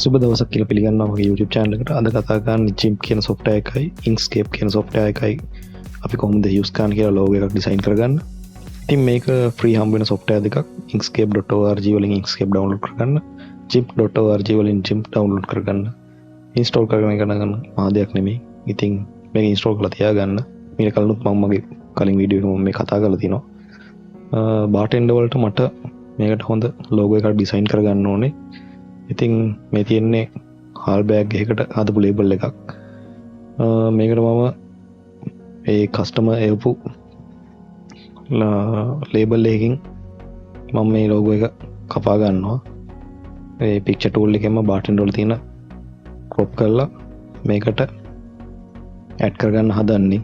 සුබ දවසක් කියලා පිළිගන්නවා මගේ YouTube channel එකට. අද කතා කරන්නේ Gimp කියන software එකයි Inkscape කියන software එකයි අපි කොහොමද use කරන්න කියලා logo එකක් design කරගන්න. ඉතින් මේක free හම්බ වෙන software දෙකක්. Inkscape.org වලින් Inkscape download කරගන්න. Gimp.org වලින් Gimp download කරගන්න. install කරගෙන ගන්න මහා දෙයක් නෙමෙයි. ඉතින් මේක install කරලා තියාගන්න. මීට කලිනුත් මම මගේ කලින් වීඩියෝ එකක මේ කතා කරලා තිනවා. bartender වලට මට මේකට හොඳ logo එකක් design කරගන්න ඕනේ. ඉතින් මේ තියෙන්නේ හාල් බෑග් එකකට හදපු ලේබල් එකක්. මේකට මම ඒ කස්ටමර් එවපු ලේබල් එකකින් මම මේ ලෝගෝ එක කපා ගන්නවා. ඒ පික්චර් ටූල් එකෙන්ම bartender වල තියෙන crop කරලා මේකට ඇඩ් කරගන්න හදන්නේ.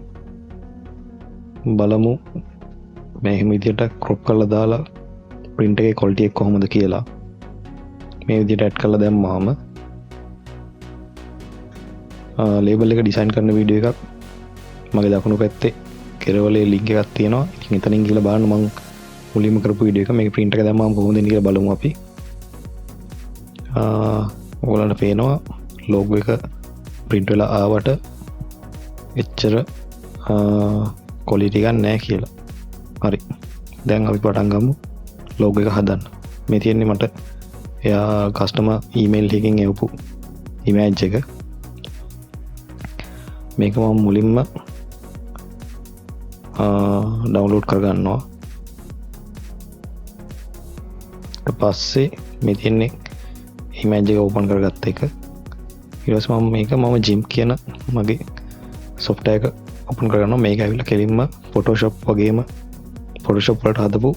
බලමු මේ විදිහට crop කරලා දාලා print එකේ quality එක කොහොමද කියලා. මේ විදිහට ඇඩ් කරලා දැම්මාම ලේබල් එක ඩිසයින් කරන වීඩියෝ එකක් මගේ දකුණු පැත්තේ කෙරවලේ ලින්ක් එකක් තියෙනවා. ඉතින් එතනින් ගිහලා බලන්න මම මුලින්ම කරපු වීඩියෝ එක. මේක print එක දැම්මාම කොහොමද එන්නේ කියලා බලමු අපි. ඔයගොල්ලන්ට පේනවා logo එක print වෙලා ආවට එච්චර quality එකක් නැහැ කියලා. හරි. දැන් අපි පටන් ගමු logo එක හදන්න. මේ තියෙන්නේ මට එයා කස්ටමර් ඊමේල් එකකින් එවපු ඉමේජ් එක. මේක මම මුලින්ම ඩවුන්ලෝඩ් කරගන්නවා. ඊට පස්සේ මේ තියෙන්නේ ඉමේජ් එක ඕපන් කරගත්ත එක. ඊට පස්සේ මම Gimp කියන මගේ software එක ඕපන් කරගන්නවා. මේක ඇවිල්ලා කෙලින්ම Photoshop වගේම Photoshop වලට හදපු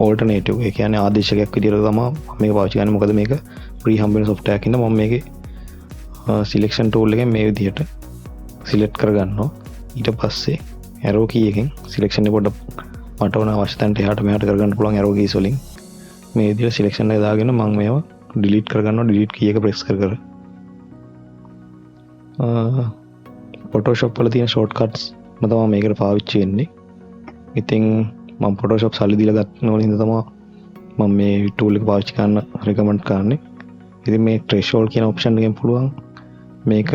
alternative. ඒ කියන්නේ ආදේශකයක් විදිහට තමයි මේක පාවිච්චි කරන්නේ. මොකද මේක free හම්බ වෙන software එකක් ඉන්න මම මේකේ selection tool එකෙන් මේ විදිහට select කරගන්නවා. ඊට පස්සේ arrow key එකෙන් selection එක පොඩ්ඩක් මට ඕන අවශ්‍ය තැනට එහාට මෙහාට කරගන්න පුළුවන් arrow keys වලින් මේ විදිහට selection එක දාගෙන මම මේවා delete කරගන්නවා. delete key එක press කර Photoshop වල තියෙන shortcuts මම තමයි මේකට පාවිච්චි වෙන්නේ. ඉතින් මම Photoshop සල්ලි දීලා ගන්න ඕන හින්දා තමයි මම මේ tool එක පාවිච්චි කරන්න recommend කරන්නේ. ඉතින් මේ threshold කියන option එකෙන් පුළුවන් මේක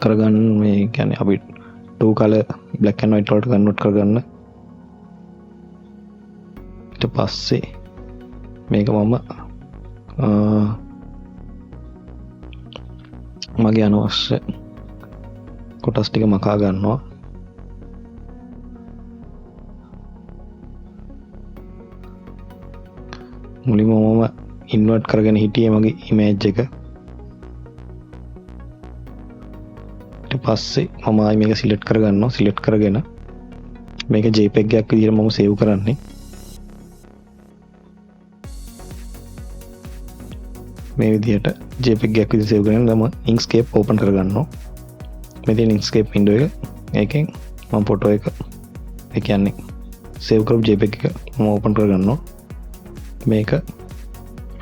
කරගන්න. මේ කියන්නේ අපි two color black and white වලට convert කරගන්න. ඊට පස්සේ මේක මම මගේ අනවශ්‍ය කොටස් ටික මකා ගන්නවා. මුලින්ම මම ඉන්වර්ට් කරගෙන හිටියේ මගේ ඉමේජ් එක. ඊට පස්සේ මම ආයි මේක සිලෙක්ට් කරගන්නවා. සිලෙක්ට් කරගෙන මේක JPEG එකක් විදිහට මම සේව් කරන්නේ. මේ විදිහට JPEG එකක් විදිහට සේව් කරගෙන මම Inkscape open කරගන්නවා. මේ තියෙන Inkscape window එක. ඒකෙන් මම ෆොටෝ එක ඒ කියන්නේ සේව් කරපු JPEG එක මම open කරගන්නවා. මේක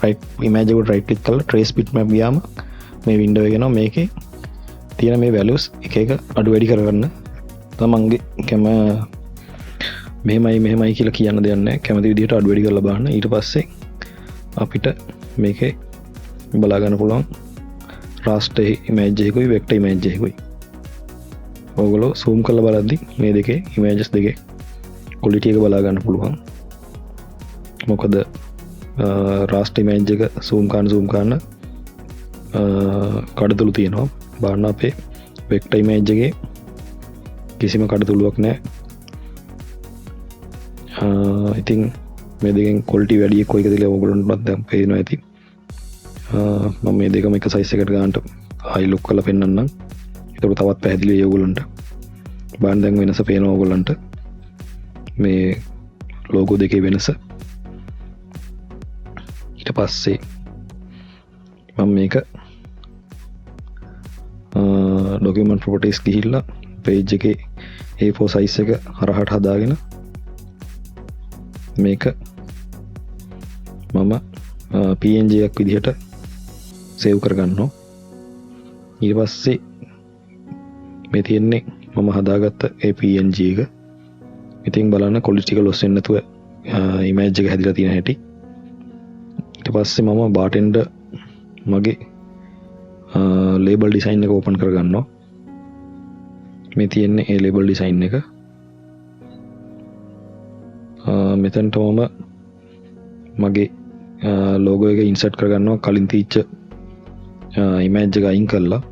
right image එකට right click කරලා trace bitmap ගියාම මේ window එක එනවා. මේකේ තියෙන මේ values එක එක අඩු වැඩි කරගන්න. තමන්ගේ මෙහෙමයි කියලා කියන්න දෙයක් නැහැ. කැමති විදිහට අඩු වැඩි කරලා බලන්න. ඊට පස්සේ අපිට මේකේ බලා ගන්න පුළුවන් raster image එකකුයි vector image එකකුයි. ඔයගොල්ලෝ zoom කරලා බලද්දි මේ දෙකේ images දෙකේ quality එක බලා ගන්න පුළුවන්. මොකද raster image එක zoom කරන කඩතුළු තියෙනවා. බලන්න අපේ vector image එකේ කිසිම කඩතුළුවක් නැහැ. ඉතින් මේ දෙකෙන් quality වැඩි කොයිකද කියලා ඔයගොල්ලන්ට දැන් පේනවා ඇති. මම මේ දෙකම එක size එකකට ගන්නට high look කරලා පෙන්නන්නම්. ඒක තවත් පැහැදිලියි ඔයගොල්ලන්ට. බලන්න දැන් වෙනස පේනවා ඔයගොල්ලන්ට. මේ logo දෙකේ වෙනස. ඊට පස්සේ මම මේක document properties ගිහිල්ලා page එකේ A4 size එක හරහට හදාගෙන මේක මම PNG එකක් විදිහට save කරගන්නවා. ඊට පස්සේ මේ තියෙන්නේ මම හදාගත්ත ඒ PNG එක. ඉතින් බලන්න quality එක loss වෙන්නේ නැතුව image එක හැදිලා තියෙන හැටි. ඊට පස්සේ මම බාටෙන්ඩ මගේ ලේබල් ඩිසයින් එක ඕපන් කරගන්නවා. මේ තියෙන්නේ ඒ ලේබල් ඩිසයින් එක. මෙතනට මම මගේ ලෝගෝ එක ඉන්සර්ට් කරගන්නවා කලින් තීච්ච ඉමේජ් එක අයින් කරලා.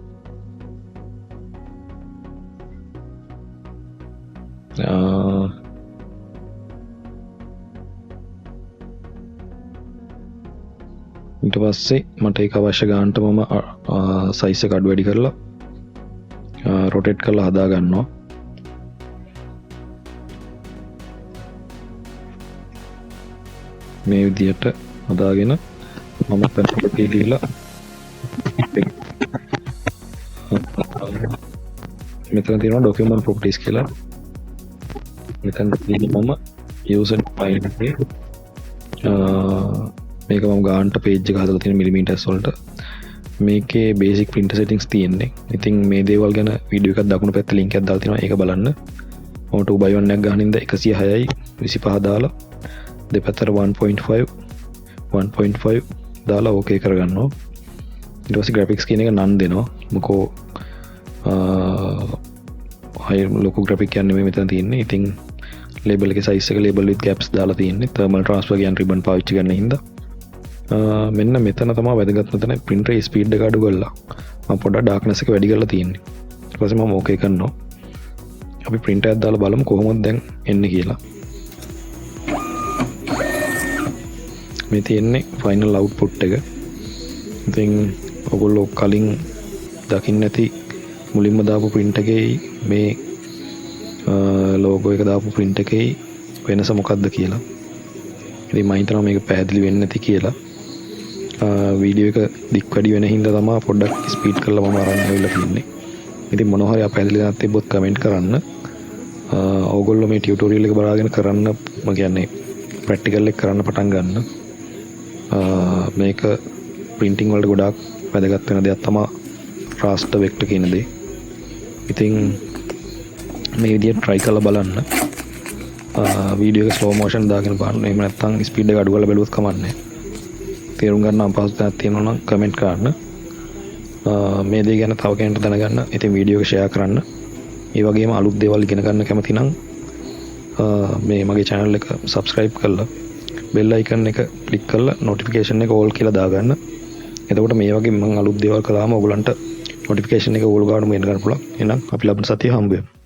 ඊට පස්සේ මට ඒක අවශ්‍ය ගානට මම සයිස් එක අඩු වැඩි කරලා රොටේට් කරලා හදා ගන්නවා. මේ විදිහට හදාගෙන මම පැත්තකට දීලා මෙතන තියෙනවා document properties කියලා. මෙතන තියෙන්නේ මම user file එකේ මේක මම ගානට page එක හදලා තියෙන millimeters වලට. මේකේ basic printer settings තියෙන්නේ. ඉතින් මේ දේවල් ගැන වීඩියෝ එකක් දකුණු පැත්තේ link එකක් දාලා තියෙනවා. ඒක බලන්න. මම 2x1 එකක් ගහනින්ද 106යි 25 දාලා දෙපැත්තට 1.5 දාලා ඕකේ කරගන්නවා. ඊට පස්සේ graphics කියන එක නන් දෙනවා. මොකෝ හයි ලොකු graphic කියන්නේ මේ මෙතන තියෙන්නේ. ඉතින් label එකේ size එක label with gaps දාලා තියෙන්නේ. thermal transfer කියන ribbon පාවිච්චි කරන හින්දා. මෙන්න මෙතන තමයි වැදගත්ම තැන printer speed එක අඩු කරලා මම පොඩ්ඩක් darkness එක වැඩි කරලා තියෙන්නේ. ඊට පස්සේ මම ඕකේ කරනවා. අපි printer එකක් දාලා බලමු කොහොමද දැන් එන්නේ කියලා. මේ තියෙන්නේ ෆයිනල් අවුට්පුට් එක. ඉතින් ඔයගොල්ලෝ කලින් දකින්න ඇති මුලින්ම දාපු print එකේ මේ ලෝගෝ එක දාපු print එකේ වෙනස මොකක්ද කියලා. ඉතින් මම හිතනවා මේක පැහැදිලි වෙන්නේ නැති කියලා. වීඩියෝ එක දික් වැඩි වෙන හින්දා තමයි පොඩ්ඩක් ස්පීඩ් කරලා මම අරන් ආවිල්ලා තින්නේ. ඉතින් මොනවා හරි අපැහැදිලි නැත්නම් තිබ්බොත් කමෙන්ට් කරන්න. ඕගොල්ලෝ මේ ටියුටෝරියල් එක බලාගෙන කරන්න මම කියන්නේ ප්‍රැක්ටිකල් එක කරන්න පටන් ගන්න. මේක printing වලට ගොඩාක් වැදගත් වෙන දෙයක් තමයි raster vector කියන දේ. ඉතින් මේ විදිහට try කරලා බලන්න. වීඩියෝ එක slow motion දාගෙන බලන්න. එහෙම නැත්නම් speed එක අඩු කරලා බැලුවොත් කමක් නැහැ. තේරුම් ගන්න අපහසුතාවක් තියෙනවා නම් කමෙන්ට් කරන්න. මේ දේ ගැන තව කෙනෙක්ට දැනගන්න. ඉතින් වීඩියෝ එක ෂෙයා කරන්න. ඒ වගේම අලුත් දේවල් ඉගෙන ගන්න කැමති නම් මේ මගේ channel එක subscribe කරලා bell icon එක click කරලා notification එක all කියලා දාගන්න. එතකොට මේ වගේ මම අලුත් දේවල් කළාම ඔයගලන්ට notification එක ඕල් ගානම එන්න ගන්න පුළුවන්. එහෙනම් අපි ලබන සතියේ හම්බ වෙමු.